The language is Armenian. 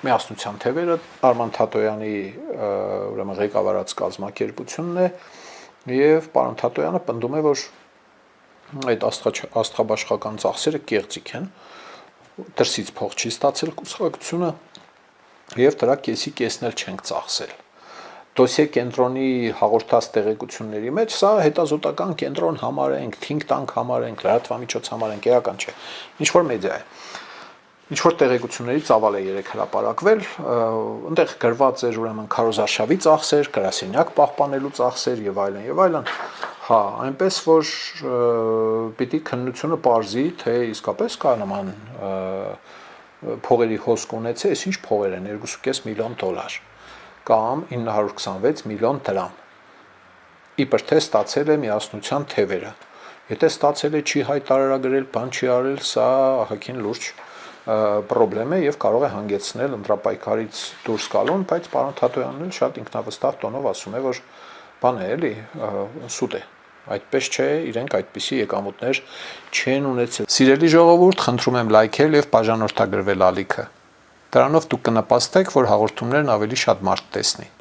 Միասնության թևերը Արման Թատոյանի ուրեմն ղեկավարած կազմակերպությունն է եւ պարոն Թատոյանը պնդում է, որ այդ աստղաբաշխական ծախսերը կեղծիք են, դրսից փող չի ստացել կուսակցությունը եւ դրա կեսի կեսն էլ չենք ծախսել։ Դոսիե կենտրոնի հաղորդած տեղեկությունների մեջ սա հետազոտական կենտրոն համարենք, think tank համարենք, լրատվամիջոց համարենք, էական չէ։ Ինչ որ մեդիա է։ Ինչ որ տեղեկությունների ծավալ է երեք հրապարակվել, այնտեղ գրված էր ուրեմն քարոզարշավի ծախսեր, գրասենյակ պահպանելու ծախսեր եւ այլն եւ այլն։ Հա, այնպես որ պիտի քննությունը պարզի, թե իսկապես կա նման փողերի հոսք ունեցե, այս ինչ փողեր են, 2.5 միլիոն դոլար կամ 926 միլիոն դրամ։ Իբր թե ստացել է միասնության թևերը։ Եթե ստացել է չի հայտարարագրել, բան չի արել, սա ահագին լուրջ պրոբլեմ է եւ կարող է հանգեցնել ընտրապայքարից դուրս գալուն, բայց պարոն Թատոյանն էլ շատ ինքնավստահ տոնով ասում է, որ բան է էլի, սուտ է։ Այդպես չէ, իրենք այդպիսի եկամուտներ չեն ունեցել։ Սիրելի ժողովուրդ, խնդրում եմ լայքել եւ բաժանորդագրվել ալիքը։ Դրանով դուք կնպաստեք, որ հաղորդումներն ավելի շատ մարդ տեսնի։